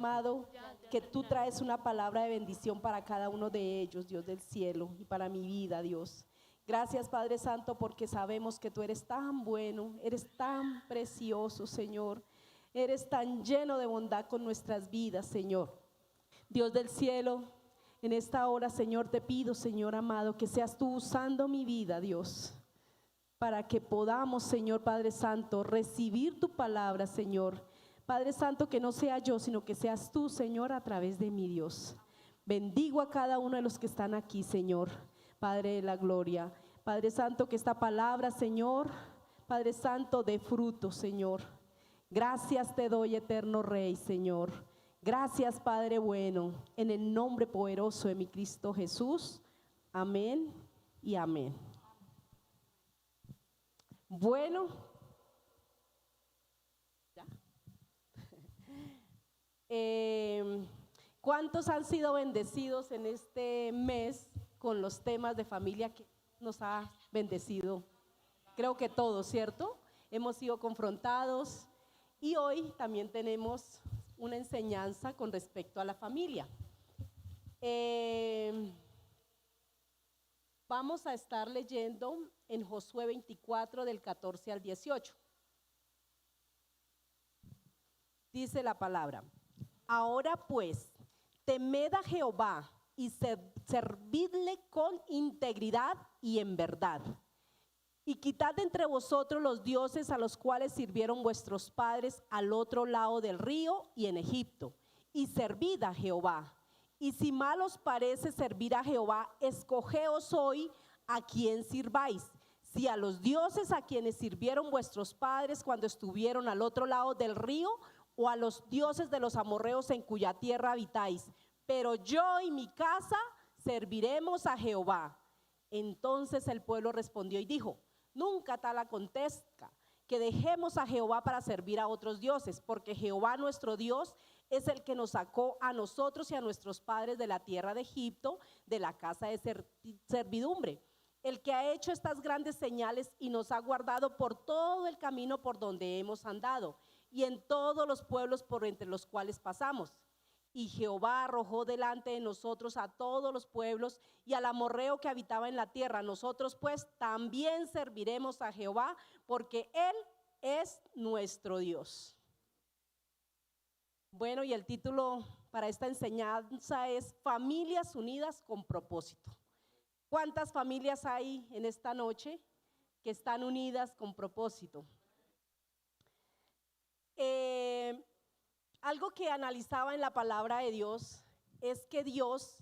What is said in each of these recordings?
amado, que tú traes una palabra de bendición para cada uno de ellos, Dios del cielo, y para mi vida, Dios. Gracias, Padre Santo, porque sabemos que tú eres tan bueno, eres tan precioso, Señor. Eres tan lleno de bondad con nuestras vidas, Señor. Dios del cielo, en esta hora, Señor, te pido, Señor amado, que seas tú usando mi vida, Dios, para que podamos, Señor Padre Santo, recibir tu palabra, Señor. Padre Santo, que no sea yo, sino que seas tú, Señor, a través de mi Dios. Bendigo a cada uno de los que están aquí, Señor, Padre de la gloria. Padre Santo, que esta palabra, Señor, Padre Santo, dé fruto, Señor. Gracias te doy, eterno Rey, Señor. Gracias, Padre bueno, en el nombre poderoso de mi Cristo Jesús. Amén y amén. Bueno, ¿ya? ¿Cuántos han sido bendecidos en este mes con los temas de familia que nos ha bendecido? Creo que todos, ¿cierto? Hemos sido confrontados y hoy también tenemos una enseñanza con respecto a la familia. Vamos a estar leyendo en Josué 24 del 14 al 18. Dice la palabra: ahora pues, temed a Jehová y servidle con integridad y en verdad. Y quitad de entre vosotros los dioses a los cuales sirvieron vuestros padres al otro lado del río y en Egipto, y servid a Jehová. Y si mal os parece servir a Jehová, escogeos hoy a quién sirváis, si a los dioses a quienes sirvieron vuestros padres cuando estuvieron al otro lado del río, o a los dioses de los amorreos en cuya tierra habitáis. Pero yo y mi casa serviremos a Jehová. Entonces el pueblo respondió y dijo: nunca tal acontezca que dejemos a Jehová para servir a otros dioses, porque Jehová nuestro Dios es el que nos sacó a nosotros y a nuestros padres de la tierra de Egipto, de la casa de servidumbre, el que ha hecho estas grandes señales y nos ha guardado por todo el camino por donde hemos andado y en todos los pueblos por entre los cuales pasamos. Y Jehová arrojó delante de nosotros a todos los pueblos y al amorreo que habitaba en la tierra. Nosotros pues también serviremos a Jehová, porque Él es nuestro Dios. Bueno, y el título para esta enseñanza es Familias unidas con propósito. ¿Cuántas familias hay en esta noche que están unidas con propósito? Algo que analizaba en la palabra de Dios es que Dios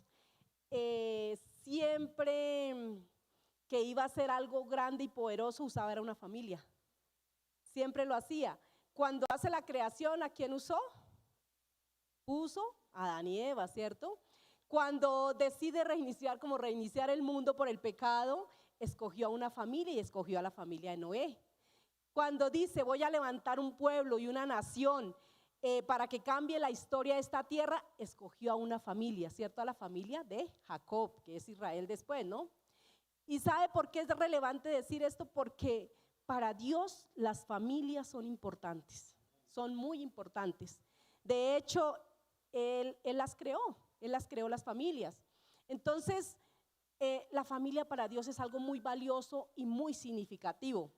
siempre que iba a hacer algo grande y poderoso usaba era una familia. Siempre lo hacía. Cuando hace la creación, ¿a quién usó? Puso a Adán y Eva, ¿cierto? Cuando decide reiniciar el mundo por el pecado, escogió a una familia y escogió a la familia de Noé. Cuando dice voy a levantar un pueblo y una nación para que cambie la historia de esta tierra, escogió a una familia, ¿cierto? A la familia de Jacob, que es Israel después, ¿no? ¿Y sabe por qué es relevante decir esto? Porque para Dios las familias son importantes, son muy importantes. De hecho, Él las creó las familias. Entonces, la familia para Dios es algo muy valioso y muy significativo.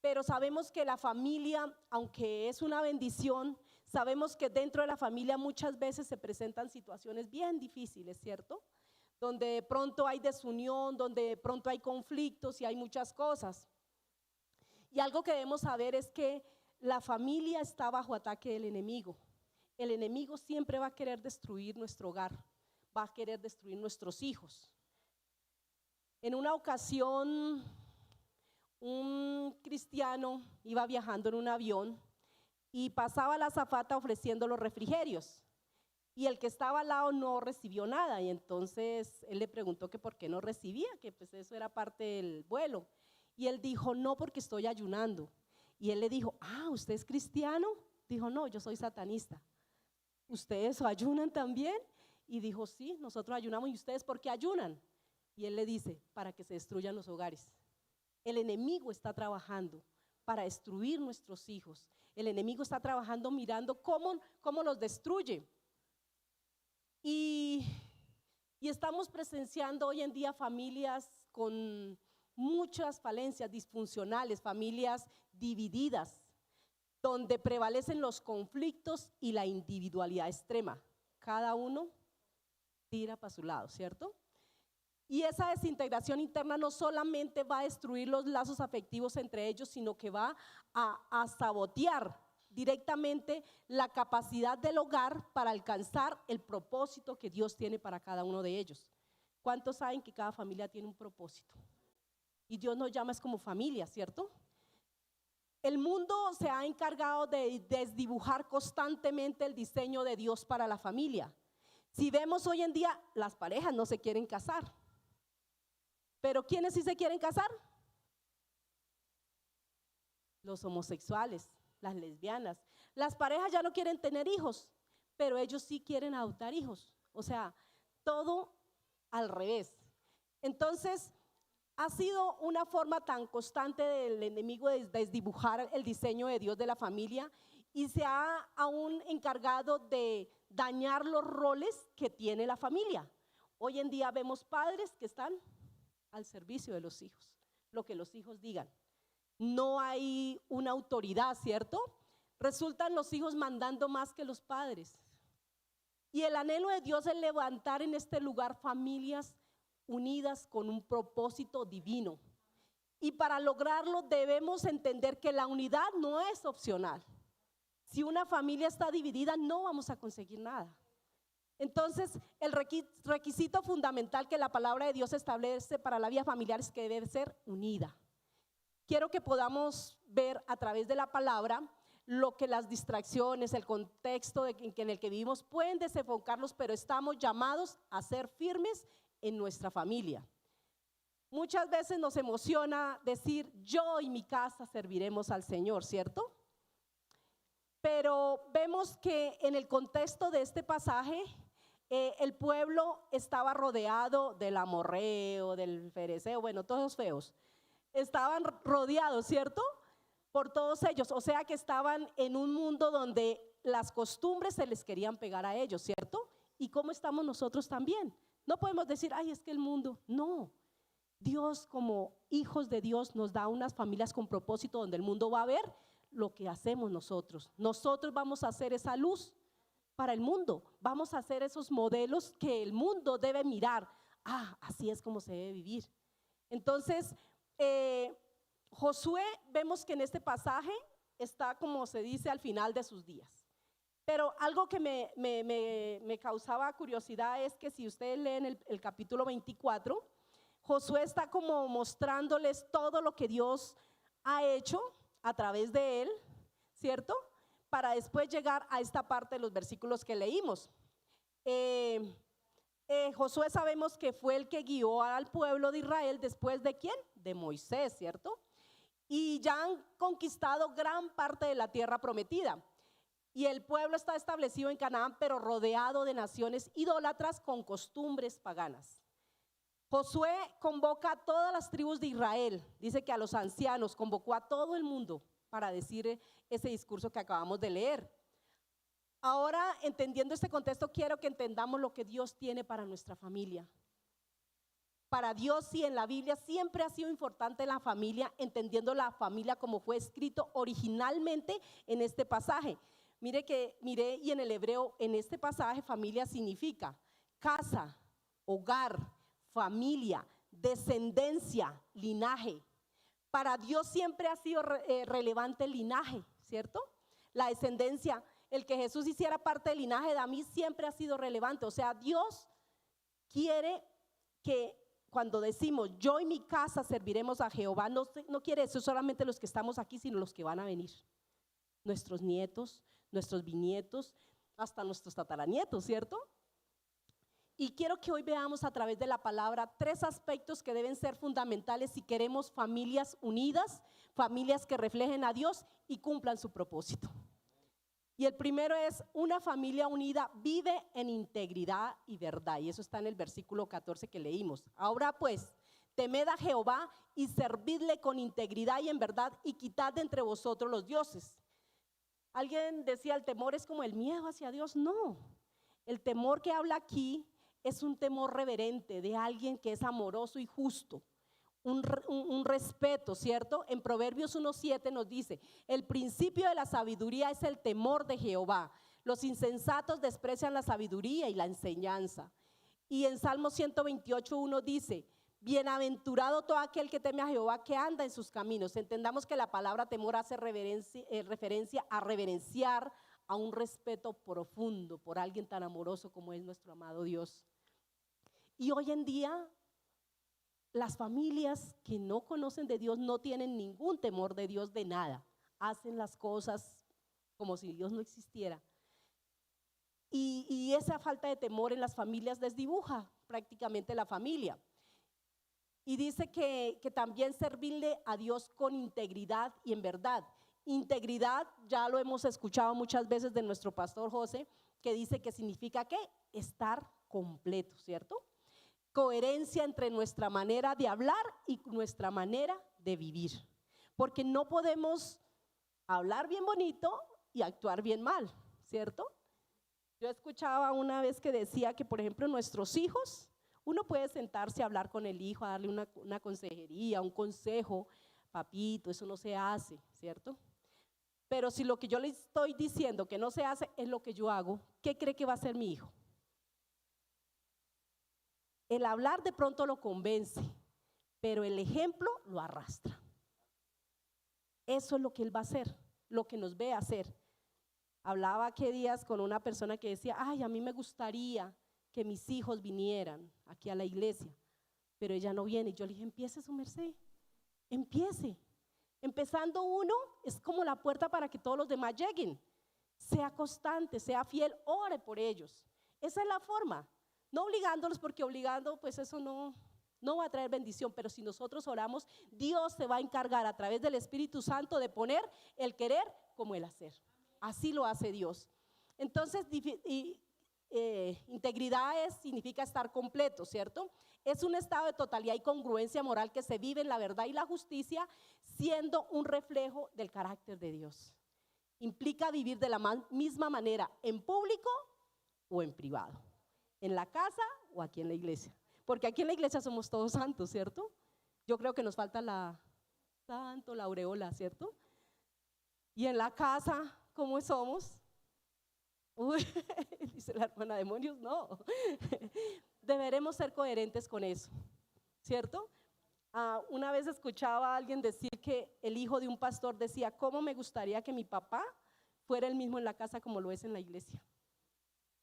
Pero sabemos que la familia, aunque es una bendición, sabemos que dentro de la familia muchas veces se presentan situaciones bien difíciles, ¿cierto? Donde de pronto hay desunión, donde de pronto hay conflictos y hay muchas cosas. Y algo que debemos saber es que la familia está bajo ataque del enemigo. El enemigo siempre va a querer destruir nuestro hogar, va a querer destruir nuestros hijos. En una ocasión, un cristiano iba viajando en un avión y pasaba la azafata ofreciendo los refrigerios, y el que estaba al lado no recibió nada, y entonces él le preguntó que por qué no recibía, que pues eso era parte del vuelo, y él dijo: no, porque estoy ayunando. Y él le dijo: ¿usted es cristiano? Dijo: no, yo soy satanista. ¿Ustedes ayunan también? Y dijo: sí, nosotros ayunamos. ¿Y ustedes por qué ayunan? Y él le dice: para que se destruyan los hogares. El enemigo está trabajando para destruir nuestros hijos. El enemigo está trabajando mirando cómo los destruye. Y, y estamos presenciando hoy en día familias con muchas falencias disfuncionales, familias divididas, donde prevalecen los conflictos y la individualidad extrema. Cada uno tira para su lado, ¿cierto? Y esa desintegración interna no solamente va a destruir los lazos afectivos entre ellos, sino que va a sabotear directamente la capacidad del hogar para alcanzar el propósito que Dios tiene para cada uno de ellos. ¿Cuántos saben que cada familia tiene un propósito? Y Dios nos llama es como familia, ¿cierto? El mundo se ha encargado de desdibujar constantemente el diseño de Dios para la familia. Si vemos hoy en día, las parejas no se quieren casar. ¿Pero quiénes sí se quieren casar? Los homosexuales, las lesbianas. Las parejas ya no quieren tener hijos, pero ellos sí quieren adoptar hijos. O sea, todo al revés. Entonces, ha sido una forma tan constante del enemigo de desdibujar el diseño de Dios de la familia y se ha aún encargado de dañar los roles que tiene la familia. Hoy en día vemos padres que están al servicio de los hijos, lo que los hijos digan. No hay una autoridad, ¿cierto? Resultan los hijos mandando más que los padres. Y el anhelo de Dios es levantar en este lugar familias unidas con un propósito divino. Y para lograrlo debemos entender que la unidad no es opcional. Si una familia está dividida, no vamos a conseguir nada. Entonces, el requisito fundamental que la palabra de Dios establece para la vida familiar es que debe ser unida. Quiero que podamos ver a través de la palabra lo que las distracciones, el contexto en el que vivimos pueden desenfocarlos, pero estamos llamados a ser firmes en nuestra familia. Muchas veces nos emociona decir, yo y mi casa serviremos al Señor, ¿cierto? Pero vemos que en el contexto de este pasaje, el pueblo estaba rodeado del amorreo, del fereceo, bueno, todos feos. Estaban rodeados, ¿cierto? Por todos ellos, o sea que estaban en un mundo donde las costumbres se les querían pegar a ellos, ¿cierto? ¿Y cómo estamos nosotros también? No podemos decir, ay, es que el mundo, no. Dios como hijos de Dios nos da unas familias con propósito donde el mundo va a ver lo que hacemos nosotros. Nosotros vamos a hacer esa luz para el mundo, vamos a hacer esos modelos que el mundo debe mirar. Ah, así es como se debe vivir. Entonces, Josué, vemos que en este pasaje está, como se dice, al final de sus días. Pero algo que me causaba curiosidad es que si ustedes leen el capítulo 24, Josué está como mostrándoles todo lo que Dios ha hecho a través de él, ¿cierto? Para después llegar a esta parte de los versículos que leímos. Josué sabemos que fue el que guió al pueblo de Israel después de ¿quién? De Moisés, ¿cierto? Y ya han conquistado gran parte de la tierra prometida. Y el pueblo está establecido en Canaán, pero rodeado de naciones idólatras con costumbres paganas. Josué convoca a todas las tribus de Israel, dice que a los ancianos, convocó a todo el mundo para decir ese discurso que acabamos de leer. Ahora, entendiendo este contexto, quiero que entendamos lo que Dios tiene para nuestra familia. Para Dios, sí, en la Biblia siempre ha sido importante la familia, entendiendo la familia como fue escrito originalmente en este pasaje. Mire, y en el hebreo, en este pasaje, familia significa casa, hogar, familia, descendencia, linaje. Para Dios siempre ha sido relevante el linaje, ¿cierto? La descendencia, el que Jesús hiciera parte del linaje de David siempre ha sido relevante. O sea, Dios quiere que cuando decimos yo y mi casa serviremos a Jehová, no quiere eso solamente los que estamos aquí, sino los que van a venir. Nuestros nietos, nuestros bisnietos, hasta nuestros tataranietos, ¿cierto? Y quiero que hoy veamos a través de la palabra 3 aspectos que deben ser fundamentales si queremos familias unidas, familias que reflejen a Dios y cumplan su propósito. Y el primero es, una familia unida vive en integridad y verdad. Y eso está en el versículo 14 que leímos. Ahora pues, temed a Jehová y servidle con integridad y en verdad y quitad de entre vosotros los dioses. Alguien decía, el temor es como el miedo hacia Dios. No, El temor que habla aquí es un temor reverente de alguien que es amoroso y justo. Un respeto, ¿cierto? En Proverbios 1:7 nos dice: el principio de la sabiduría es el temor de Jehová. Los insensatos desprecian la sabiduría y la enseñanza. Y en Salmo 128:1 dice: bienaventurado todo aquel que teme a Jehová, que anda en sus caminos. Entendamos que la palabra temor hace referencia a reverenciar, a un respeto profundo por alguien tan amoroso como es nuestro amado Dios. Y hoy en día las familias que no conocen de Dios no tienen ningún temor de Dios, de nada. Hacen las cosas como si Dios no existiera. Y esa falta de temor en las familias desdibuja prácticamente la familia. Y dice que también servirle a Dios con integridad y en verdad. Integridad, ya lo hemos escuchado muchas veces de nuestro pastor José, que dice que significa ¿qué? Estar completo, ¿cierto? Coherencia entre nuestra manera de hablar y nuestra manera de vivir. Porque no podemos hablar bien bonito y actuar bien mal, ¿cierto? Yo escuchaba una vez que decía que, por ejemplo, nuestros hijos, uno puede sentarse a hablar con el hijo, a darle una consejería, un consejo, papito, eso no se hace, ¿cierto? Pero si lo que yo le estoy diciendo que no se hace es lo que yo hago, ¿qué cree que va a hacer mi hijo? El hablar de pronto lo convence, pero el ejemplo lo arrastra. Eso es lo que él va a hacer, lo que nos ve hacer. Hablaba hace días con una persona que decía: ay, a mí me gustaría que mis hijos vinieran aquí a la iglesia, pero ella no viene. Y yo le dije: empiece, su merced, empiece. Empezando uno es como la puerta para que todos los demás lleguen. Sea constante, sea fiel, ore por ellos. Esa es la forma. No obligándolos, porque obligando pues eso no va a traer bendición, pero si nosotros oramos, Dios se va a encargar a través del Espíritu Santo de poner el querer como el hacer. Así lo hace Dios. Entonces, integridad significa estar completo, ¿cierto? Es un estado de totalidad y congruencia moral que se vive en la verdad y la justicia, siendo un reflejo del carácter de Dios. Implica vivir de la misma manera en público o en privado, en la casa o aquí en la iglesia. Porque aquí en la iglesia somos todos santos, ¿cierto? Yo creo que nos falta la aureola, ¿cierto? Y en la casa, ¿cómo somos? Uy, dice la hermana, demonios, no. Deberemos ser coherentes con eso, ¿cierto? Una vez escuchaba a alguien decir que el hijo de un pastor decía: ¿cómo me gustaría que mi papá fuera el mismo en la casa como lo es en la iglesia?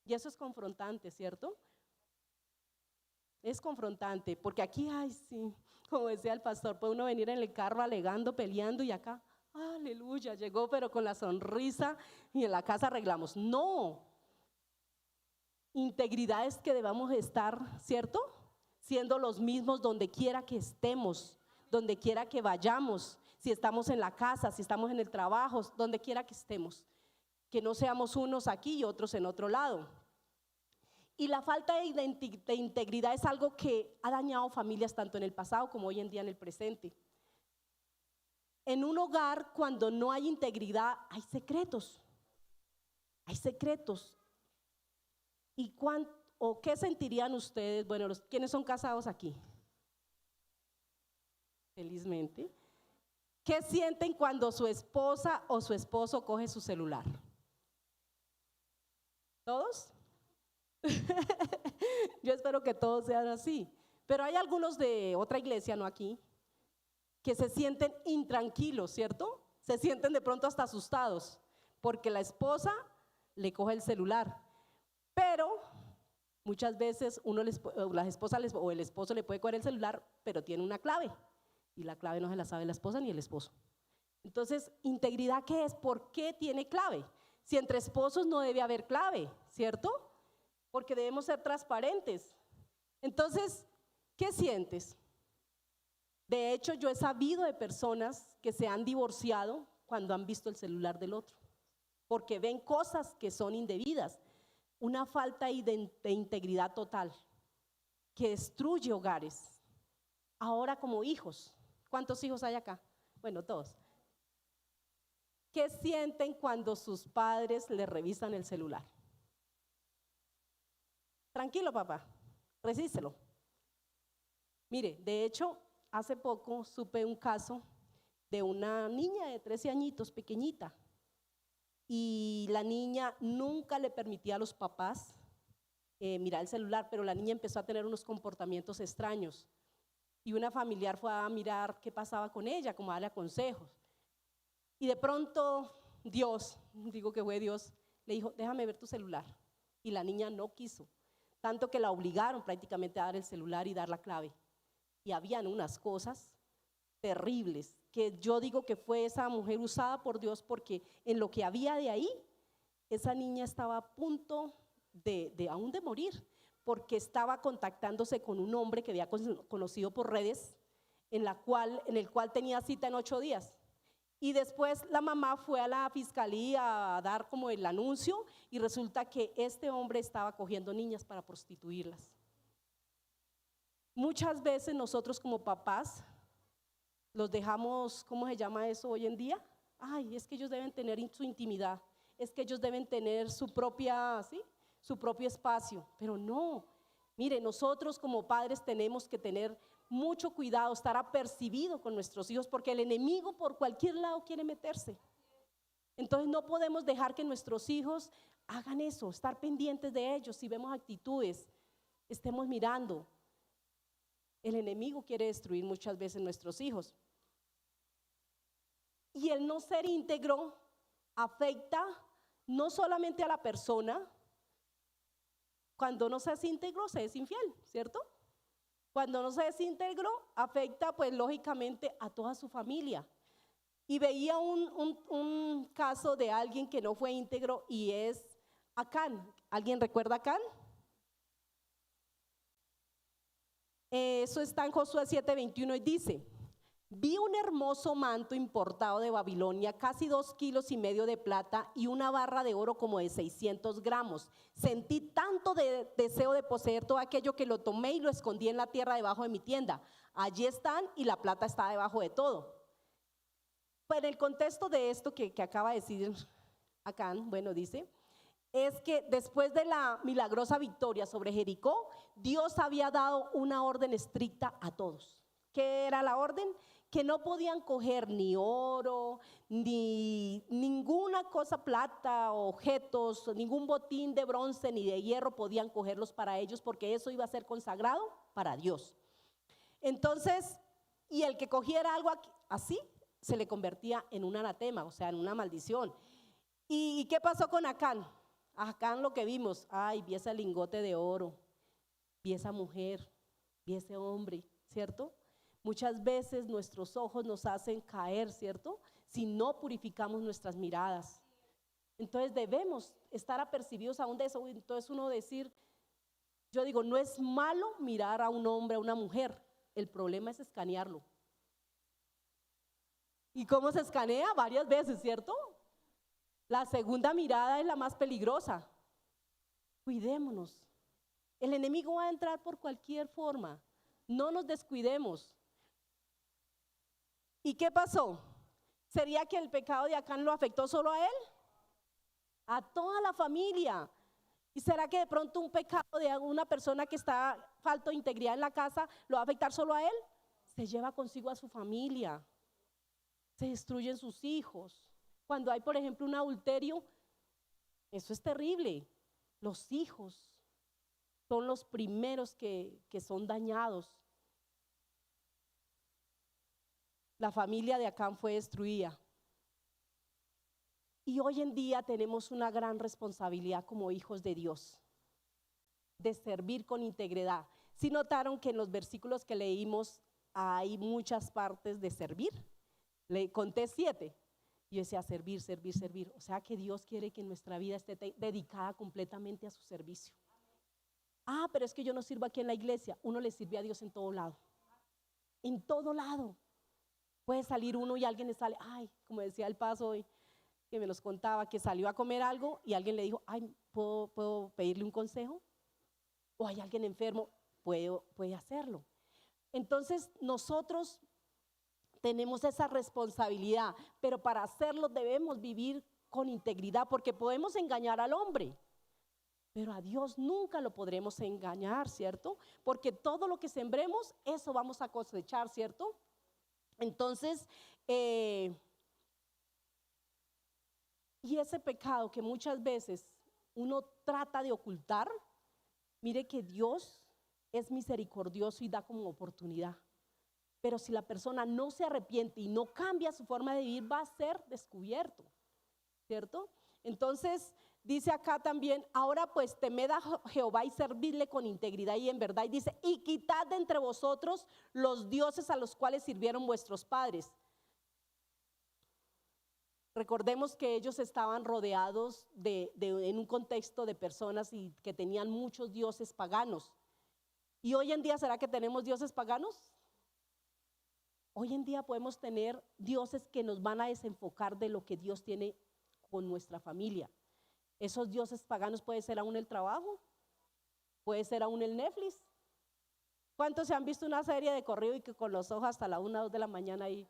Y eso es confrontante, ¿cierto? Es confrontante, porque aquí, ay, sí, como decía el pastor, puede uno venir en el carro alegando, peleando, y acá, aleluya, llegó pero con la sonrisa, y en la casa arreglamos. No, integridad es que debamos estar, ¿cierto? Siendo los mismos donde quiera que estemos, donde quiera que vayamos, si estamos en la casa, si estamos en el trabajo, donde quiera que estemos, que no seamos unos aquí y otros en otro lado. Y la falta de integridad es algo que ha dañado familias tanto en el pasado como hoy en día en el presente. En un hogar, cuando no hay integridad, hay secretos. Hay secretos. ¿Y qué sentirían ustedes? Bueno, ¿quiénes son casados aquí? Felizmente. ¿Qué sienten cuando su esposa o su esposo coge su celular? ¿Todos? Yo espero que todos sean así, pero hay algunos de otra iglesia, no aquí, que se sienten intranquilos, ¿cierto? Se sienten de pronto hasta asustados porque la esposa le coge el celular, pero muchas veces la esposa o el esposo le puede coger el celular, pero tiene una clave y la clave no se la sabe la esposa ni el esposo. Entonces, ¿integridad qué es? ¿Por qué tiene clave? Si entre esposos no debe haber clave, ¿cierto? Porque debemos ser transparentes. Entonces, ¿qué sientes? De hecho, yo he sabido de personas que se han divorciado cuando han visto el celular del otro, porque ven cosas que son indebidas, una falta de integridad total, que destruye hogares. Ahora como hijos, ¿cuántos hijos hay acá? Bueno, todos. ¿Qué sienten cuando sus padres les revisan el celular? Tranquilo, papá, resístelo. Mire, de hecho, hace poco supe un caso de una niña de 13 añitos, pequeñita, y la niña nunca le permitía a los papás mirar el celular, pero la niña empezó a tener unos comportamientos extraños y una familiar fue a mirar qué pasaba con ella, como a darle consejos. Y de pronto Dios, digo que fue Dios, le dijo, déjame ver tu celular. Y la niña no quiso, tanto que la obligaron prácticamente a dar el celular y dar la clave. Y habían unas cosas terribles, que yo digo que fue esa mujer usada por Dios, porque en lo que había de ahí, esa niña estaba a punto aún de morir, porque estaba contactándose con un hombre que había conocido por redes, en el cual tenía cita en 8 días. Y después la mamá fue a la fiscalía a dar como el anuncio y resulta que este hombre estaba cogiendo niñas para prostituirlas. Muchas veces nosotros como papás los dejamos, ¿cómo se llama eso hoy en día? Ay, es que ellos deben tener su intimidad, es que ellos deben tener su propio espacio, pero no. Mire, nosotros como padres tenemos que tener mucho cuidado, estar apercibido con nuestros hijos, porque el enemigo por cualquier lado quiere meterse. Entonces no podemos dejar que nuestros hijos hagan eso, estar pendientes de ellos. Si vemos actitudes, estemos mirando. El enemigo quiere destruir muchas veces nuestros hijos. Y el no ser íntegro afecta no solamente a la persona. Cuando no se es íntegro, se es infiel, ¿cierto? Cuando no se es íntegro, afecta pues lógicamente a toda su familia. Y veía un caso de alguien que no fue íntegro y es Acán. ¿Alguien recuerda a Acán? Eso está en Josué 7:21 y dice: vi un hermoso manto importado de Babilonia, casi 2,5 kilos de plata y una barra de oro como de 600 gramos. Sentí tanto deseo de poseer todo aquello que lo tomé y lo escondí en la tierra debajo de mi tienda. Allí están y la plata está debajo de todo. Pues en el contexto de esto que acaba de decir Acán, bueno, dice, es que después de la milagrosa victoria sobre Jericó, Dios había dado una orden estricta a todos. ¿Qué era la orden? Que no podían coger ni oro, ni ninguna cosa, plata, objetos, ningún botín de bronce ni de hierro podían cogerlos para ellos, porque eso iba a ser consagrado para Dios. Entonces, y el que cogiera algo así, se le convertía en un anatema, o sea, en una maldición. ¿Y qué pasó con Acán? Acán lo que vimos, ay, vi ese lingote de oro, vi esa mujer, vi ese hombre, ¿cierto? Muchas veces nuestros ojos nos hacen caer, ¿cierto? Si no purificamos nuestras miradas. Entonces debemos estar apercibidos aún de eso. Entonces uno decir, yo digo, no es malo mirar a un hombre, a una mujer. El problema es escanearlo. ¿Y cómo se escanea? Varias veces, ¿cierto? La segunda mirada es la más peligrosa. Cuidémonos. El enemigo va a entrar por cualquier forma. No nos descuidemos. ¿Y qué pasó? ¿Sería que el pecado de Acán lo afectó solo a él? A toda la familia. ¿Y será que de pronto un pecado de una persona que está falto de integridad en la casa lo va a afectar solo a él? Se lleva consigo a su familia. Se destruyen sus hijos. Cuando hay, por ejemplo, un adulterio, eso es terrible. Los hijos son los primeros que son dañados. La familia de Acán fue destruida. Y hoy en día tenemos una gran responsabilidad como hijos de Dios, de servir con integridad. ¿Sí notaron que en los versículos que leímos hay muchas partes de servir? Le conté 7. Yo decía servir, servir, servir. O sea que Dios quiere que nuestra vida esté dedicada completamente a su servicio. Ah, pero es que yo no sirvo aquí en la iglesia. Uno le sirve a Dios en todo lado. En todo lado. Puede salir uno y alguien le sale, ay, como decía el paso hoy, que me nos contaba que salió a comer algo y alguien le dijo, ay, ¿puedo pedirle un consejo? O hay alguien enfermo, puede hacerlo. Entonces nosotros tenemos esa responsabilidad, pero para hacerlo debemos vivir con integridad, porque podemos engañar al hombre. Pero a Dios nunca lo podremos engañar, ¿cierto? Porque todo lo que sembremos, eso vamos a cosechar, ¿cierto? Entonces, y ese pecado que muchas veces uno trata de ocultar, mire que Dios es misericordioso y da como oportunidad. Pero si la persona no se arrepiente y no cambia su forma de vivir, va a ser descubierto, ¿cierto? Entonces, dice acá también, ahora pues temed a Jehová y servidle con integridad y en verdad. Y dice, y quitad de entre vosotros los dioses a los cuales sirvieron vuestros padres. Recordemos que ellos estaban rodeados en un contexto de personas y que tenían muchos dioses paganos. ¿Y hoy en día será que tenemos dioses paganos? Hoy en día podemos tener dioses que nos van a desenfocar de lo que Dios tiene con nuestra familia. Esos dioses paganos puede ser aún el trabajo, puede ser aún el Netflix. ¿Cuántos se han visto una serie de corrido y que con los ojos hasta la 1 o 2 de la mañana ahí?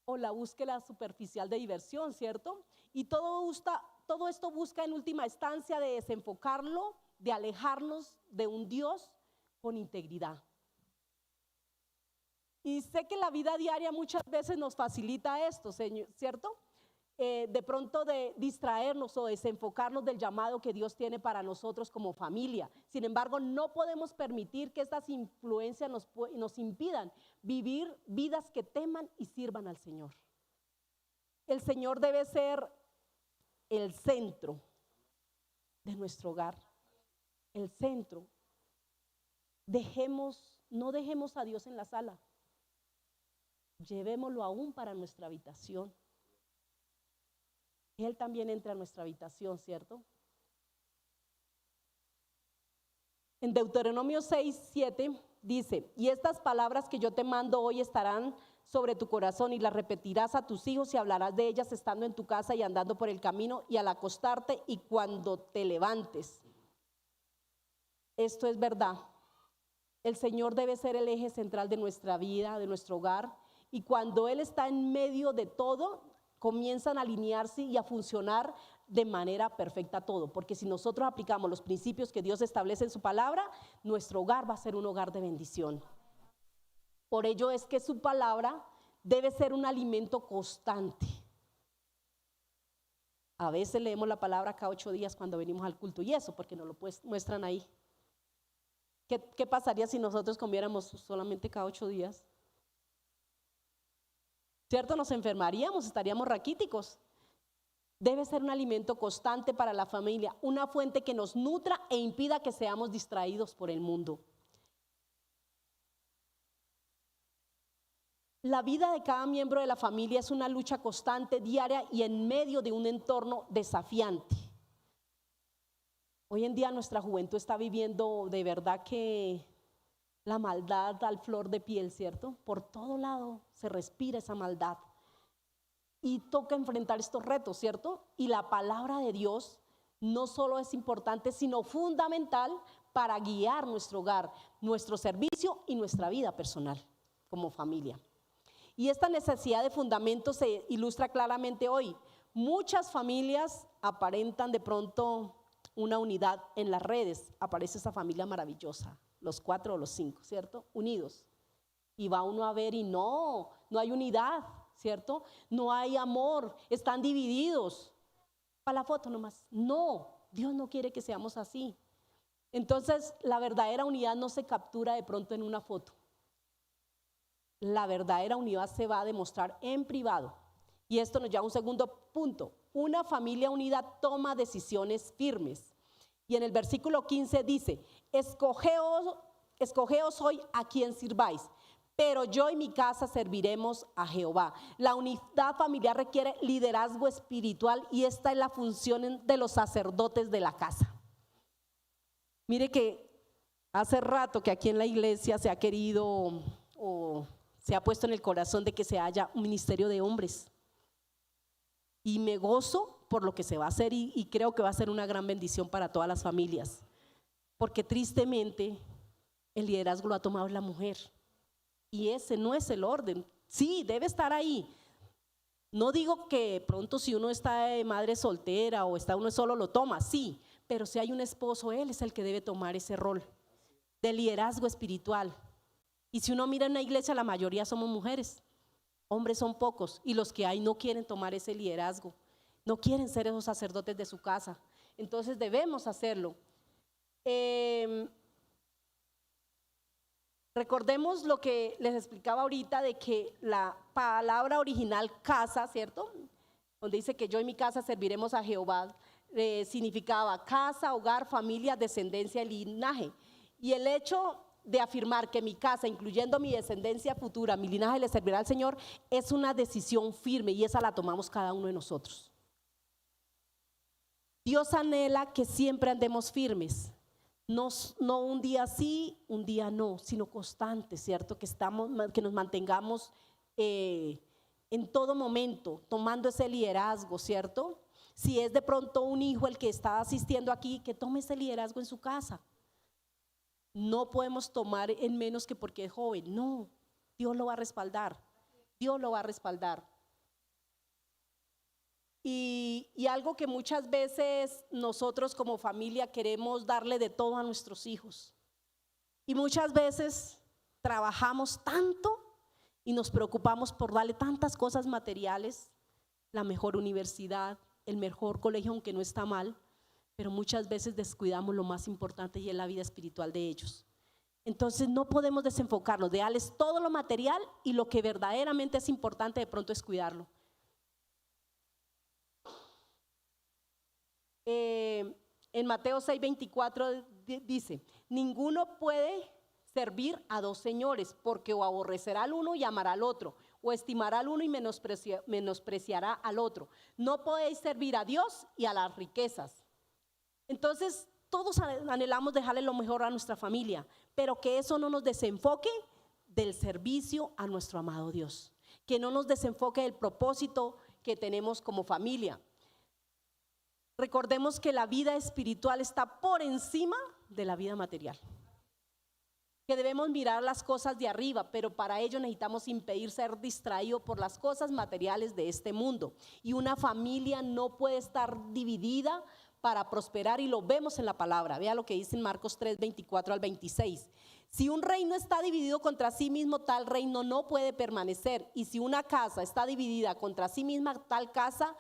O la búsqueda superficial de diversión, ¿cierto? Y todo esto busca en última instancia de desenfocarlo, de alejarnos de un Dios con integridad. Y sé que la vida diaria muchas veces nos facilita esto, ¿cierto? De pronto de distraernos o desenfocarnos del llamado que Dios tiene para nosotros como familia. Sin embargo, no podemos permitir que estas influencias nos impidan vivir vidas que teman y sirvan al Señor. El Señor debe ser el centro de nuestro hogar, el centro. No dejemos a Dios en la sala, llevémoslo aún para nuestra habitación. Él también entra a nuestra habitación, ¿cierto? En Deuteronomio 6:7 dice, y estas palabras que yo te mando hoy estarán sobre tu corazón y las repetirás a tus hijos y hablarás de ellas estando en tu casa y andando por el camino y al acostarte y cuando te levantes. Esto es verdad. El Señor debe ser el eje central de nuestra vida, de nuestro hogar, y cuando Él está en medio de todo, comienzan a alinearse y a funcionar de manera perfecta todo, porque si nosotros aplicamos los principios que Dios establece en su palabra, nuestro hogar va a ser un hogar de bendición. Por ello es que su palabra debe ser un alimento constante. A veces leemos la palabra cada 8 días cuando venimos al culto y eso, porque nos lo muestran ahí. ¿Qué pasaría si nosotros comiéramos solamente cada 8 días? ¿Cierto? Nos enfermaríamos, estaríamos raquíticos. Debe ser un alimento constante para la familia, una fuente que nos nutra e impida que seamos distraídos por el mundo. La vida de cada miembro de la familia es una lucha constante, diaria y en medio de un entorno desafiante. Hoy en día nuestra juventud está viviendo de verdad que la maldad al flor de piel, ¿cierto? Por todo lado se respira esa maldad y toca enfrentar estos retos, ¿cierto? Y la palabra de Dios no solo es importante, sino fundamental para guiar nuestro hogar, nuestro servicio y nuestra vida personal como familia. Y esta necesidad de fundamento se ilustra claramente hoy. Muchas familias aparentan de pronto una unidad en las redes, aparece esa familia maravillosa, los 4 o los 5, ¿cierto? Unidos. Y va uno a ver y no hay unidad, ¿cierto? No hay amor, están divididos. Para la foto nomás. No, Dios no quiere que seamos así. Entonces, la verdadera unidad no se captura de pronto en una foto. La verdadera unidad se va a demostrar en privado. Y esto nos lleva a un segundo punto. Una familia unida toma decisiones firmes. Y en el versículo 15 dice, escogeos hoy a quien sirváis, pero yo y mi casa serviremos a Jehová. La unidad familiar requiere liderazgo espiritual y esta es la función de los sacerdotes de la casa. Mire que hace rato que aquí en la iglesia se ha querido o se ha puesto en el corazón de que se haya un ministerio de hombres. Y me gozo por lo que se va a hacer y creo que va a ser una gran bendición para todas las familias. Porque tristemente el liderazgo lo ha tomado la mujer. Y ese no es el orden. Sí, debe estar ahí. No digo que pronto si uno está de madre soltera o está uno solo lo toma, sí, pero si hay un esposo, él es el que debe tomar ese rol de liderazgo espiritual. Y si uno mira en la iglesia, la mayoría somos mujeres, hombres son pocos, y los que hay no quieren tomar ese liderazgo, no quieren ser esos sacerdotes de su casa. Entonces debemos hacerlo. Recordemos lo que les explicaba ahorita de que la palabra original casa, ¿cierto? Donde dice que yo y mi casa serviremos a Jehová, significaba casa, hogar, familia, descendencia, linaje. Y el hecho de afirmar que mi casa, incluyendo mi descendencia futura, mi linaje le servirá al Señor, es una decisión firme y esa la tomamos cada uno de nosotros. Dios anhela que siempre andemos firmes. No un día sí, un día no, sino constante, ¿cierto? Que nos mantengamos en todo momento tomando ese liderazgo, ¿cierto? Si es de pronto un hijo el que está asistiendo aquí, que tome ese liderazgo en su casa. No podemos tomar en menos que porque es joven, no, Dios lo va a respaldar, Dios lo va a respaldar. Y algo que muchas veces nosotros como familia queremos darle de todo a nuestros hijos. Y muchas veces trabajamos tanto y nos preocupamos por darle tantas cosas materiales, la mejor universidad, el mejor colegio, aunque no está mal, pero muchas veces descuidamos lo más importante y es la vida espiritual de ellos. Entonces no podemos desenfocarnos de darles todo lo material y lo que verdaderamente es importante de pronto es cuidarlo. En Mateo 6:24 dice: ninguno puede servir a dos señores, porque o aborrecerá al uno y amará al otro, o estimará al uno y menospreciará al otro. No podéis servir a Dios y a las riquezas. Entonces todos anhelamos dejarle lo mejor a nuestra familia, pero que eso no nos desenfoque del servicio a nuestro amado Dios, que no nos desenfoque del propósito que tenemos como familia. Recordemos que la vida espiritual está por encima de la vida material, que debemos mirar las cosas de arriba, pero para ello necesitamos impedir ser distraídos por las cosas materiales de este mundo. Y una familia no puede estar dividida para prosperar, y lo vemos en la palabra. Vea lo que dice en Marcos 3:24 al 26. Si un reino está dividido contra sí mismo, tal reino no puede permanecer. Y si una casa está dividida contra sí misma, tal casa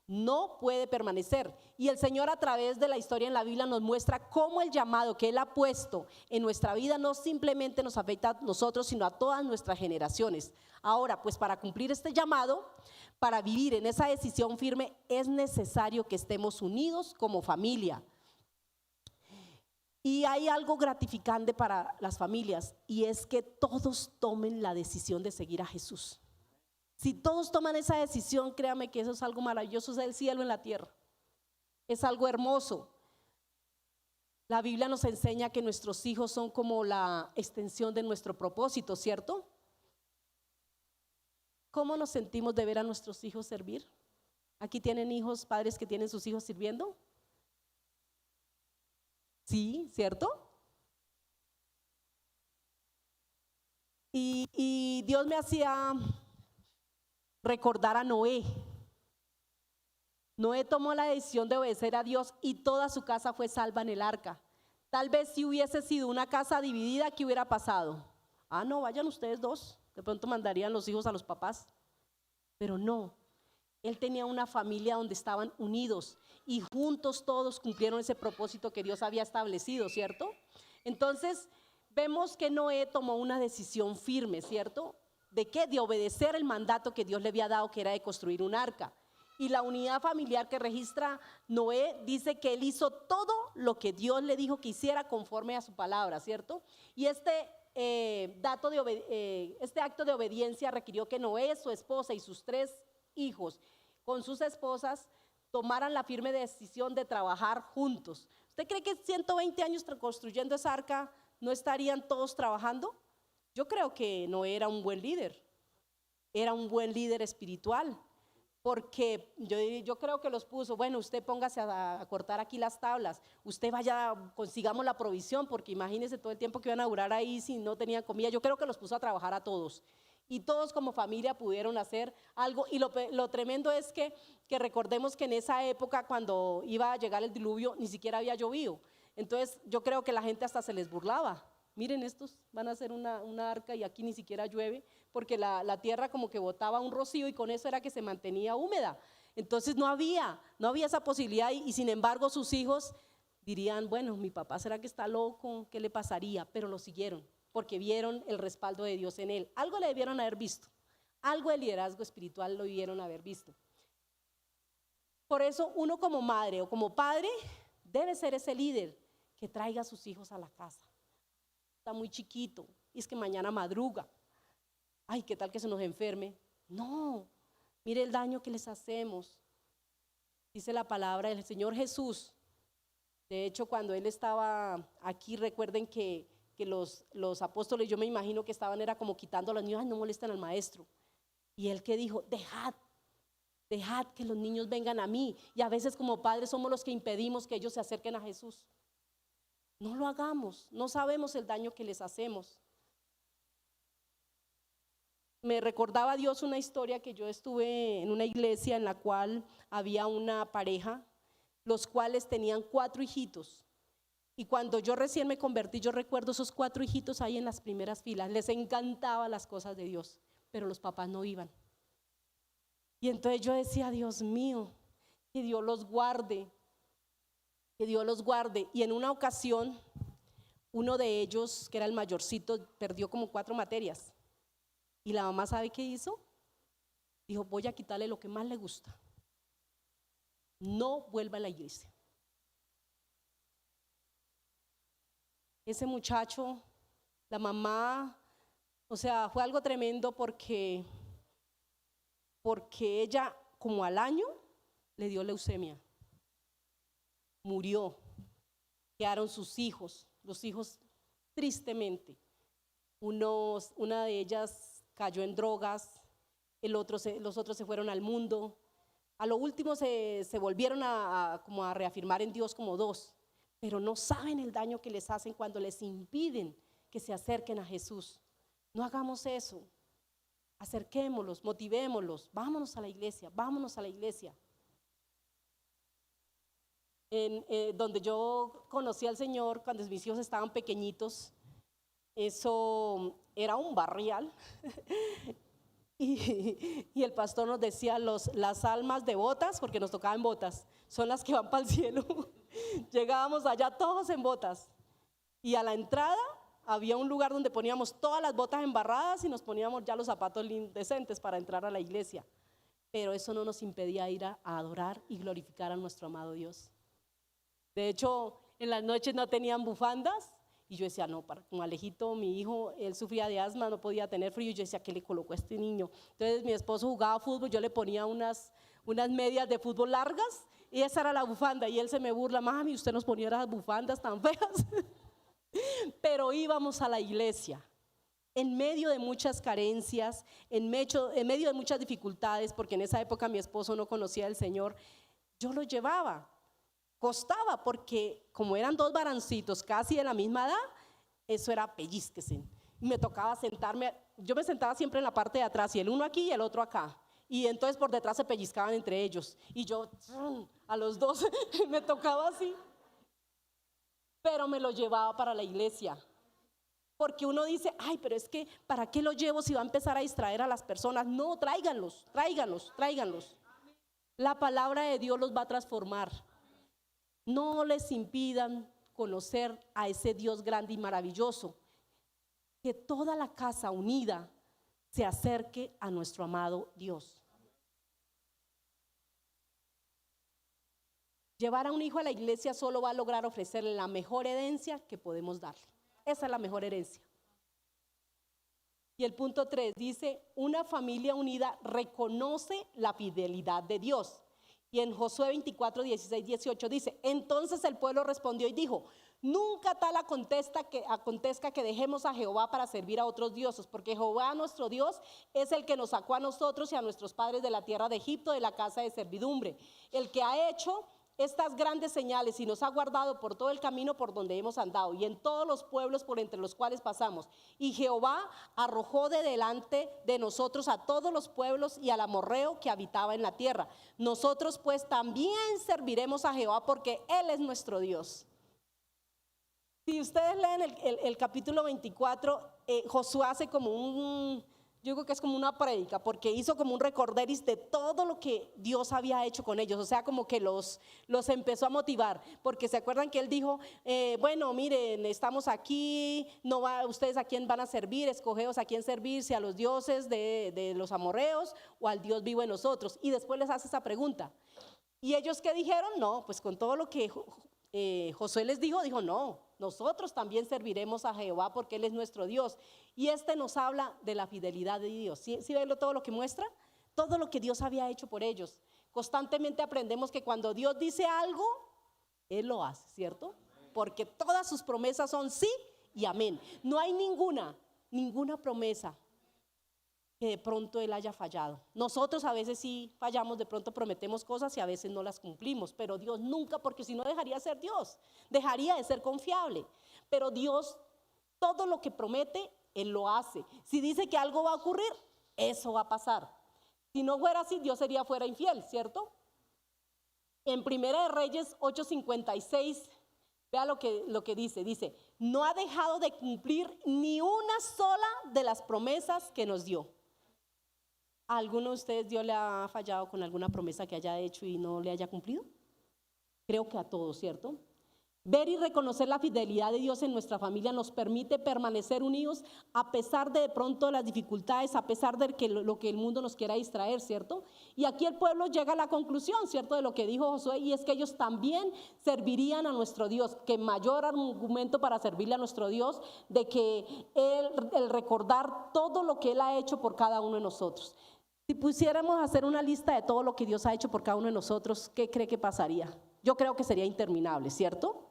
no puede permanecer. Y el Señor, a través de la historia en la Biblia, nos muestra cómo el llamado que Él ha puesto en nuestra vida no simplemente nos afecta a nosotros, sino a todas nuestras generaciones. Ahora, pues para cumplir este llamado, para vivir en esa decisión firme, es necesario que estemos unidos como familia. Y hay algo gratificante para las familias, y es que todos tomen la decisión de seguir a Jesús. Si todos toman esa decisión, créame que eso es algo maravilloso, es el cielo en la tierra, es algo hermoso. La Biblia nos enseña que nuestros hijos son como la extensión de nuestro propósito, ¿cierto? ¿Cómo nos sentimos de ver a nuestros hijos servir? ¿Aquí tienen hijos, padres que tienen sus hijos sirviendo? Sí, ¿cierto? Y Dios me hacía recordar a Noé. Noé tomó la decisión de obedecer a Dios y toda su casa fue salva en el arca. Tal vez si hubiese sido una casa dividida, ¿qué hubiera pasado? No, vayan ustedes dos, de pronto mandarían los hijos a los papás. Pero no, él tenía una familia donde estaban unidos y juntos todos cumplieron ese propósito que Dios había establecido, ¿cierto? Entonces vemos que Noé tomó una decisión firme, ¿cierto? ¿De qué? De obedecer el mandato que Dios le había dado, que era de construir un arca. Y la unidad familiar que registra Noé dice que él hizo todo lo que Dios le dijo que hiciera conforme a su palabra, ¿cierto? Y este acto de obediencia requirió que Noé, su esposa y sus 3 hijos con sus esposas tomaran la firme decisión de trabajar juntos. ¿Usted cree que 120 años construyendo esa arca no estarían todos trabajando? Yo creo que Noé era un buen líder, era un buen líder espiritual, porque yo creo que los puso, bueno, usted póngase a cortar aquí las tablas, usted vaya, consigamos la provisión, porque imagínense todo el tiempo que iban a durar ahí si no tenían comida. Yo creo que los puso a trabajar a todos y todos como familia pudieron hacer algo. Y lo tremendo es que recordemos que en esa época, cuando iba a llegar el diluvio, ni siquiera había llovido. Entonces yo creo que la gente hasta se les burlaba. Miren, estos van a hacer una arca y aquí ni siquiera llueve, porque la tierra como que botaba un rocío y con eso era que se mantenía húmeda. Entonces no había esa posibilidad y sin embargo sus hijos dirían, bueno, mi papá será que está loco, ¿qué le pasaría? Pero lo siguieron porque vieron el respaldo de Dios en él. Algo le debieron haber visto, algo de liderazgo espiritual lo debieron haber visto. Por eso uno como madre o como padre debe ser ese líder que traiga a sus hijos a la casa. Está muy chiquito y es que mañana madruga. Ay, ¿qué tal que se nos enferme? No, mire el daño que les hacemos. Dice la palabra del Señor Jesús. De hecho, cuando Él estaba aquí, recuerden que los apóstoles, yo me imagino que estaban, era como quitando a los niños, ay, no molesten al maestro. Y Él que dijo, dejad que los niños vengan a mí. Y a veces como padres somos los que impedimos que ellos se acerquen a Jesús. No lo hagamos, no sabemos el daño que les hacemos. Me recordaba Dios una historia que yo estuve en una iglesia en la cual había una pareja, los cuales tenían 4 hijitos. Y cuando yo recién me convertí, yo recuerdo esos 4 hijitos ahí en las primeras filas, les encantaban las cosas de Dios, pero los papás no iban. Y entonces yo decía, Dios mío, que Dios los guarde, que Dios los guarde. Y en una ocasión, uno de ellos, que era el mayorcito, perdió como 4 materias. Y la mamá, ¿sabe qué hizo? Dijo, voy a quitarle lo que más le gusta. No vuelva a la iglesia. Ese muchacho, la mamá, o sea, fue algo tremendo porque ella, como al año, le dio leucemia. Murió. Quedaron sus hijos, los hijos tristemente. Una de ellas cayó en drogas, los otros se fueron al mundo. A lo último se volvieron como a reafirmar en Dios como 2, pero no saben el daño que les hacen cuando les impiden que se acerquen a Jesús. No hagamos eso, acerquémoslos, motivémoslos, vámonos a la iglesia, vámonos a la iglesia. Donde yo conocí al Señor cuando mis hijos estaban pequeñitos, eso era un barrial. Y el pastor nos decía, las almas devotas, porque nos tocaban botas, son las que van para el cielo. Llegábamos allá todos en botas y a la entrada había un lugar donde poníamos todas las botas embarradas y nos poníamos ya los zapatos decentes para entrar a la iglesia. Pero eso no nos impedía ir a adorar y glorificar a nuestro amado Dios. De hecho, en las noches no tenían bufandas. Y yo decía, no, como Alejito, mi hijo, él sufría de asma, no podía tener frío. Y yo decía, ¿qué le colocó a este niño? Entonces mi esposo jugaba fútbol, yo le ponía unas medias de fútbol largas y esa era la bufanda. Y él se me burla, mami, usted nos ponía las bufandas tan feas. Pero íbamos a la iglesia en medio de muchas carencias, en medio de muchas dificultades, porque en esa época mi esposo no conocía al Señor. Yo lo llevaba. Costaba porque como eran 2 varoncitos casi de la misma edad, eso era pellizquesen. Y me tocaba sentarme, yo me sentaba siempre en la parte de atrás y el uno aquí y el otro acá. Y entonces por detrás se pellizcaban entre ellos. Y yo a los 2 me tocaba así. Pero me lo llevaba para la iglesia. Porque uno dice, ay, pero es que ¿para qué lo llevo si va a empezar a distraer a las personas? No, tráiganlos. La palabra de Dios los va a transformar. No les impidan conocer a ese Dios grande y maravilloso. Que toda la casa unida se acerque a nuestro amado Dios. Llevar a un hijo a la iglesia solo va a lograr ofrecerle la mejor herencia que podemos darle. Esa es la mejor herencia. Y el punto 3 dice, una familia unida reconoce la fidelidad de Dios. Y en Josué 24, 16, 18 dice, entonces el pueblo respondió y dijo, nunca tal acontezca que dejemos a Jehová para servir a otros dioses, porque Jehová nuestro Dios es el que nos sacó a nosotros y a nuestros padres de la tierra de Egipto, de la casa de servidumbre, el que ha hecho estas grandes señales y nos ha guardado por todo el camino por donde hemos andado y en todos los pueblos por entre los cuales pasamos. Y Jehová arrojó de delante de nosotros a todos los pueblos y al amorreo que habitaba en la tierra. Nosotros pues también serviremos a Jehová porque Él es nuestro Dios. Si ustedes leen el capítulo 24, Josué hace como yo creo que es como una prédica, porque hizo como un recorderis de todo lo que Dios había hecho con ellos, o sea, como que los empezó a motivar, porque se acuerdan que él dijo, bueno, miren, estamos aquí, ustedes a quién van a servir, escogeos a quién servir, si a los dioses de los amorreos o al Dios vivo en nosotros, y después les hace esa pregunta. ¿Y ellos qué dijeron? No, pues con todo lo que Josué les dijo no, nosotros también serviremos a Jehová porque Él es nuestro Dios. Y nos habla de la fidelidad de Dios. ¿Sí ven todo lo que muestra? Todo lo que Dios había hecho por ellos. Constantemente aprendemos que cuando Dios dice algo, Él lo hace, ¿cierto? Porque todas sus promesas son sí y amén. No hay ninguna promesa que de pronto Él haya fallado. Nosotros a veces sí fallamos, de pronto prometemos cosas y a veces no las cumplimos, pero Dios nunca, porque si no dejaría de ser Dios, dejaría de ser confiable. Pero Dios, todo lo que promete, Él lo hace. Si dice que algo va a ocurrir, eso va a pasar. Si no fuera así, Dios fuera infiel, ¿cierto? En Primera de Reyes 8:56, vea lo que dice, no ha dejado de cumplir ni una sola de las promesas que nos dio. ¿A alguno de ustedes Dios le ha fallado con alguna promesa que haya hecho y no le haya cumplido? Creo que a todos, ¿cierto? Ver y reconocer la fidelidad de Dios en nuestra familia nos permite permanecer unidos a pesar de pronto las dificultades, a pesar de lo que el mundo nos quiera distraer, ¿cierto? Y aquí el pueblo llega a la conclusión, ¿cierto? De lo que dijo Josué, y es que ellos también servirían a nuestro Dios, que mayor argumento para servirle a nuestro Dios, de que el recordar todo lo que Él ha hecho por cada uno de nosotros. Si pusiéramos a hacer una lista de todo lo que Dios ha hecho por cada uno de nosotros, ¿qué cree que pasaría? Yo creo que sería interminable, ¿cierto?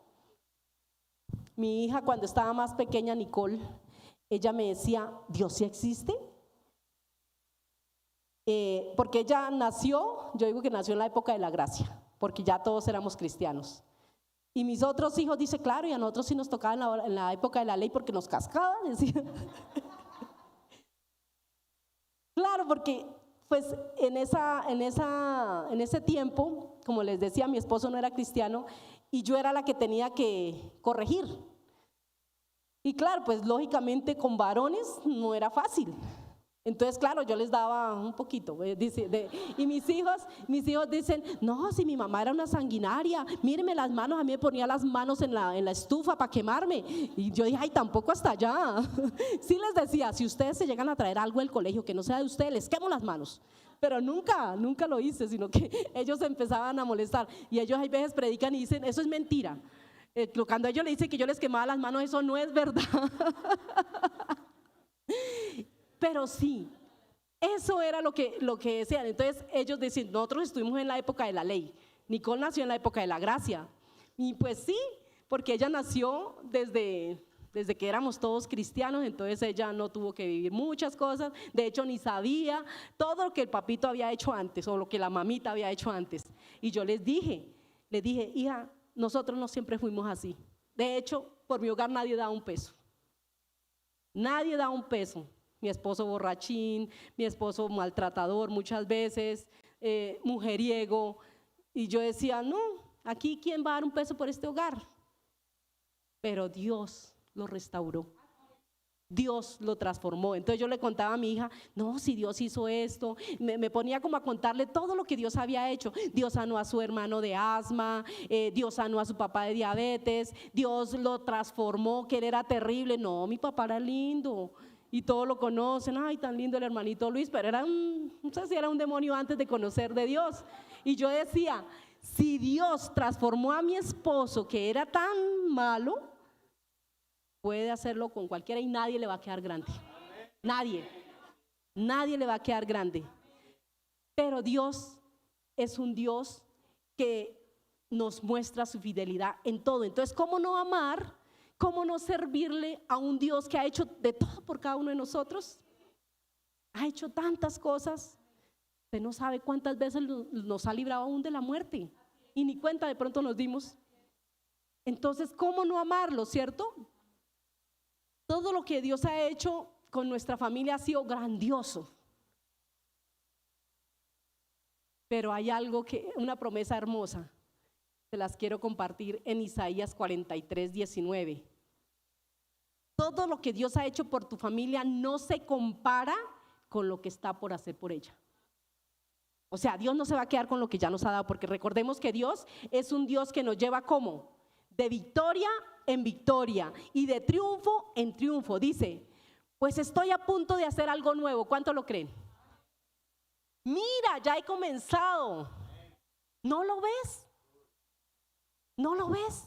Mi hija cuando estaba más pequeña, Nicole, ella me decía, ¿Dios sí existe? Porque ella nació, yo digo que nació en la época de la gracia, porque ya todos éramos cristianos. Y mis otros hijos dicen, claro, y a nosotros sí nos tocaba en la época de la ley porque nos cascaba, decía. Claro, porque pues en ese tiempo, como les decía, mi esposo no era cristiano y yo era la que tenía que corregir. Y claro, pues lógicamente con varones no era fácil. Entonces, claro, yo les daba un poquito. Y mis hijos dicen, no, si mi mamá era una sanguinaria, míreme las manos, a mí me ponía las manos en la estufa para quemarme. Y yo dije, ay, tampoco hasta allá. Sí les decía, si ustedes se llegan a traer algo del colegio que no sea de ustedes, les quemo las manos. Pero nunca lo hice, sino que ellos empezaban a molestar. Y ellos hay veces predican y dicen, eso es mentira. Cuando ellos le dicen que yo les quemaba las manos, eso no es verdad. Pero sí, eso era lo que decían. Entonces ellos decían, nosotros estuvimos en la época de la ley. Nicole nació en la época de la gracia. Y pues sí, porque ella nació desde que éramos todos cristianos, entonces ella no tuvo que vivir muchas cosas. De hecho, ni sabía todo lo que el papito había hecho antes o lo que la mamita había hecho antes. Y yo les dije, hija, nosotros no siempre fuimos así. De hecho, por mi hogar nadie da un peso. Nadie da un peso. Mi esposo borrachín, mi esposo maltratador muchas veces, mujeriego. Y yo decía, no, aquí ¿quién va a dar un peso por este hogar? Pero Dios lo restauró. Dios lo transformó. Entonces yo le contaba a mi hija, no, si Dios hizo esto, me ponía como a contarle todo lo que Dios había hecho. Dios sanó a su hermano de asma, Dios sanó a su papá de diabetes, Dios lo transformó, que él era terrible. No, mi papá era lindo. Y todos lo conocen, ay, tan lindo el hermanito Luis, pero no sé si era un demonio antes de conocer de Dios. Y yo decía, si Dios transformó a mi esposo, que era tan malo, puede hacerlo con cualquiera y nadie le va a quedar grande. Nadie le va a quedar grande. Pero Dios es un Dios que nos muestra su fidelidad en todo. Entonces, ¿cómo no amar? ¿Cómo no servirle a un Dios que ha hecho de todo por cada uno de nosotros? Ha hecho tantas cosas. Usted no sabe cuántas veces nos ha librado aún de la muerte. y ni cuenta de pronto nos dimos. Entonces, ¿cómo no amarlo, cierto? Todo lo que Dios ha hecho con nuestra familia ha sido grandioso. Pero hay algo una promesa hermosa, se las quiero compartir en Isaías 43:19. Todo lo que Dios ha hecho por tu familia no se compara con lo que está por hacer por ella. O sea, Dios no se va a quedar con lo que ya nos ha dado, porque recordemos que Dios es un Dios que nos lleva ¿cómo? De victoria en victoria y de triunfo en triunfo. Dice, pues estoy a punto de hacer algo nuevo. ¿Cuánto lo creen? Mira, ya he comenzado. ¿No lo ves? ¿No lo ves?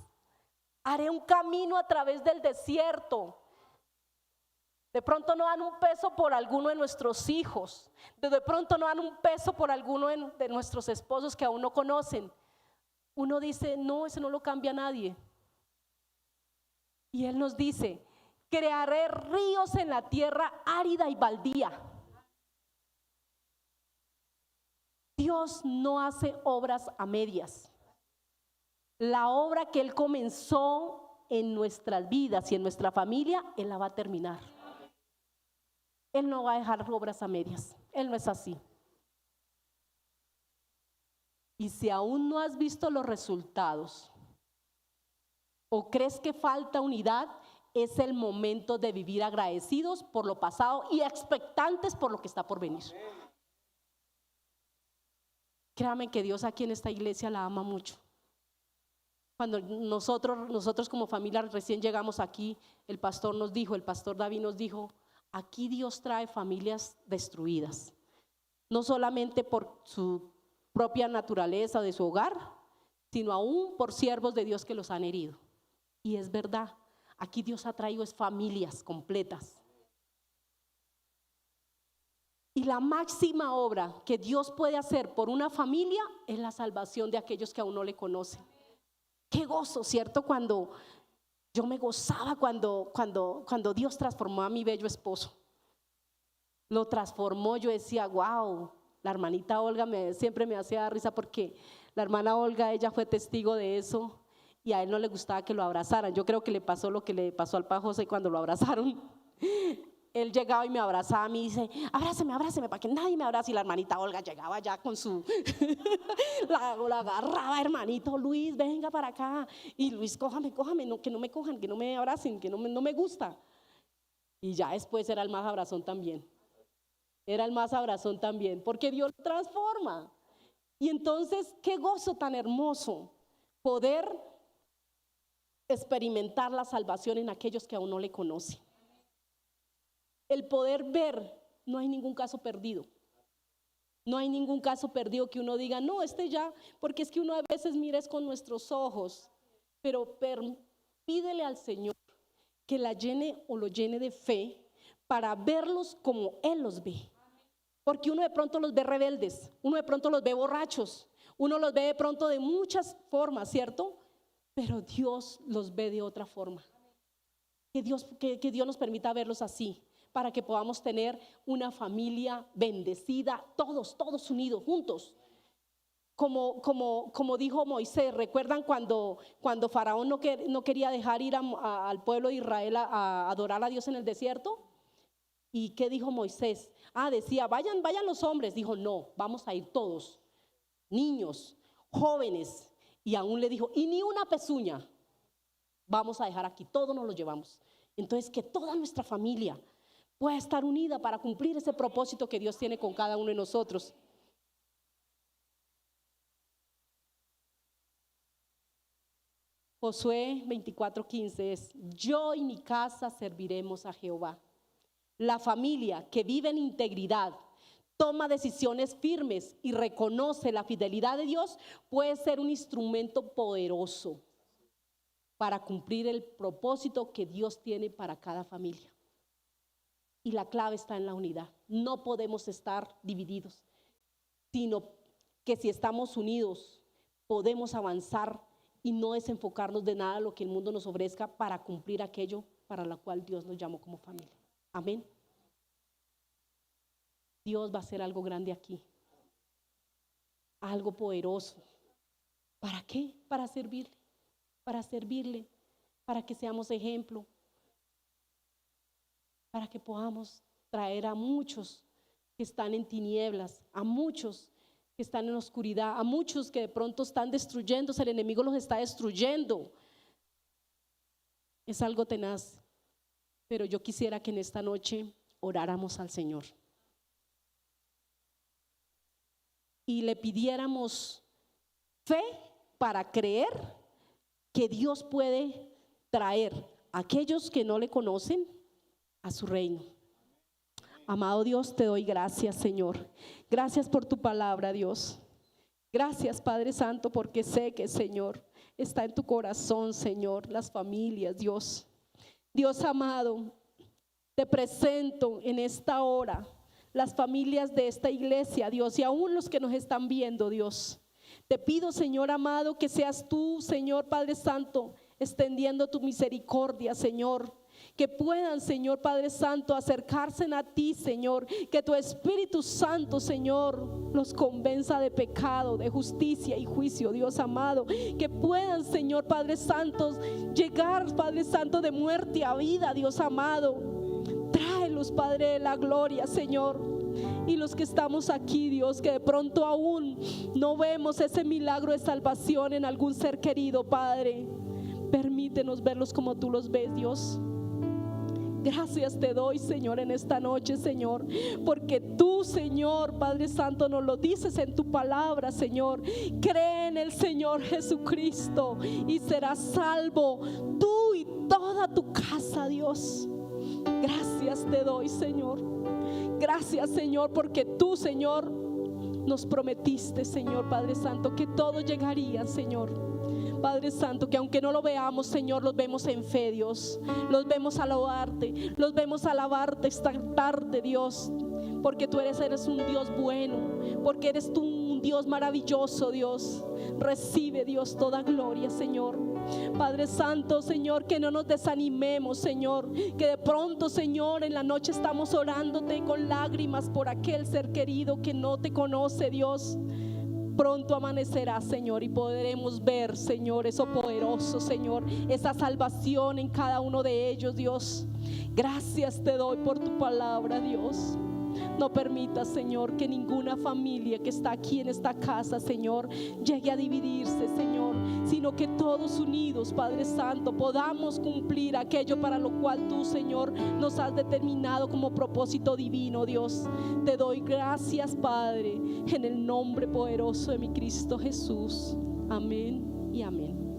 Haré un camino a través del desierto. De pronto no dan un peso por alguno de nuestros hijos. De pronto no dan un peso por alguno de nuestros esposos que aún no conocen. Uno dice, no, eso no lo cambia nadie. Y Él nos dice, crearé ríos en la tierra árida y baldía. Dios no hace obras a medias. La obra que Él comenzó en nuestras vidas y en nuestra familia, Él la va a terminar. Él no va a dejar obras a medias. Él no es así. Y si aún no has visto los resultados o crees que falta unidad, es el momento de vivir agradecidos por lo pasado y expectantes por lo que está por venir. Créame que Dios aquí en esta iglesia la ama mucho. Cuando nosotros como familia recién llegamos aquí, el pastor David nos dijo, aquí Dios trae familias destruidas, no solamente por su propia naturaleza de su hogar, sino aún por siervos de Dios que los han herido. Y es verdad, aquí Dios ha traído familias completas. Y la máxima obra que Dios puede hacer por una familia es la salvación de aquellos que aún no le conocen. Qué gozo, ¿cierto? Cuando yo me gozaba cuando Dios transformó a mi bello esposo. Lo transformó, yo decía, wow, la hermanita Olga siempre me hacía risa porque la hermana Olga, ella fue testigo de eso y a él no le gustaba que lo abrazaran. Yo creo que le pasó lo que le pasó al Padre José cuando lo abrazaron. Él llegaba y me abrazaba a mí y dice, abráceme para que nadie me abrace. Y la hermanita Olga llegaba ya con su, la agarraba, hermanito Luis, venga para acá. Y Luis, cójame, no, que no me cojan, que no me abracen, que no me gusta. Y ya después era el más abrazón también. Porque Dios lo transforma. Y entonces, qué gozo tan hermoso poder experimentar la salvación en aquellos que aún no le conocen. El poder ver, no hay ningún caso perdido. No hay ningún caso perdido que uno diga, no, ya, porque es que uno a veces mira es con nuestros ojos, pero pídele al Señor que la llene o lo llene de fe para verlos como Él los ve. Porque uno de pronto los ve rebeldes, uno de pronto los ve borrachos, uno los ve de pronto de muchas formas, ¿cierto? Pero Dios los ve de otra forma. Que Dios nos permita verlos así, para que podamos tener una familia bendecida, todos unidos, juntos. Como dijo Moisés, ¿recuerdan cuando Faraón no quería dejar ir al pueblo de Israel a adorar a Dios en el desierto? ¿Y qué dijo Moisés? Decía, vayan los hombres. Dijo, no, vamos a ir todos, niños, jóvenes. Y aún le dijo, y ni una pezuña vamos a dejar aquí, todos nos lo llevamos. Entonces, que toda nuestra familia pueda estar unida para cumplir ese propósito que Dios tiene con cada uno de nosotros. Josué 24:15 es, yo y mi casa serviremos a Jehová. La familia que vive en integridad, toma decisiones firmes y reconoce la fidelidad de Dios, puede ser un instrumento poderoso para cumplir el propósito que Dios tiene para cada familia. Y la clave está en la unidad. No podemos estar divididos, sino que si estamos unidos podemos avanzar y no desenfocarnos de nada de lo que el mundo nos ofrezca para cumplir aquello para lo cual Dios nos llamó como familia. Amén. Dios va a hacer algo grande aquí, algo poderoso, para ¿Para qué? Para servirle, para que seamos ejemplo, para que podamos traer a muchos que están en tinieblas, a muchos que están en oscuridad, a muchos que de pronto están destruyéndose, el enemigo los está destruyendo. Es algo tenaz, pero yo quisiera que en esta noche oráramos al Señor y le pidiéramos fe para creer que Dios puede traer a aquellos que no le conocen a su reino. Amado Dios, te doy gracias, Señor. Gracias por tu palabra, Dios. Gracias, Padre Santo, porque sé que, Señor, está en tu corazón, Señor, las familias, Dios. Dios amado, te presento en esta hora las familias de esta iglesia, Dios, y aún los que nos están viendo, Dios. Te pido, Señor amado, que seas tú, Señor Padre Santo, extendiendo tu misericordia, Señor. Que puedan, Señor Padre Santo, acercarse a ti, Señor. Que tu Espíritu Santo, Señor, los convenza de pecado, de justicia y juicio, Dios amado. Que puedan, Señor Padre Santo, llegar, Padre Santo, de muerte a vida, Dios amado. Tráelos, Padre de la gloria, Señor. Y los que estamos aquí, Dios, que de pronto aún no vemos ese milagro de salvación en algún ser querido, Padre, permítenos verlos como tú los ves, Dios. Gracias te doy, Señor, en esta noche, Señor, porque tú, Señor, Padre Santo, nos lo dices en tu palabra, Señor. Cree en el Señor Jesucristo y serás salvo tú y toda tu casa, Dios. Gracias te doy, Señor. Gracias, Señor, porque tú, Señor, nos prometiste, Señor, Padre Santo, que todo llegaría, Señor. Padre Santo, que aunque no lo veamos, Señor, los vemos en fe, Dios. Los vemos alabarte, los vemos alabarte esta tarde, Dios. Porque tú eres un Dios bueno, porque eres tú un Dios maravilloso, Dios. Recibe, Dios, toda gloria, Señor. Padre Santo, Señor, que no nos desanimemos, Señor. Que de pronto, Señor, en la noche estamos orándote con lágrimas por aquel ser querido que no te conoce, Dios. Pronto amanecerá, Señor, y podremos ver, Señor, eso poderoso, Señor, esa salvación en cada uno de ellos, Dios. Gracias te doy por tu palabra, Dios. No permitas, Señor, que ninguna familia que está aquí en esta casa, Señor, llegue a dividirse, Señor, sino que todos unidos, Padre Santo, podamos cumplir aquello para lo cual tú, Señor, nos has determinado como propósito divino, Dios. Te doy gracias, Padre, en el nombre poderoso de mi Cristo Jesús. Amén y amén.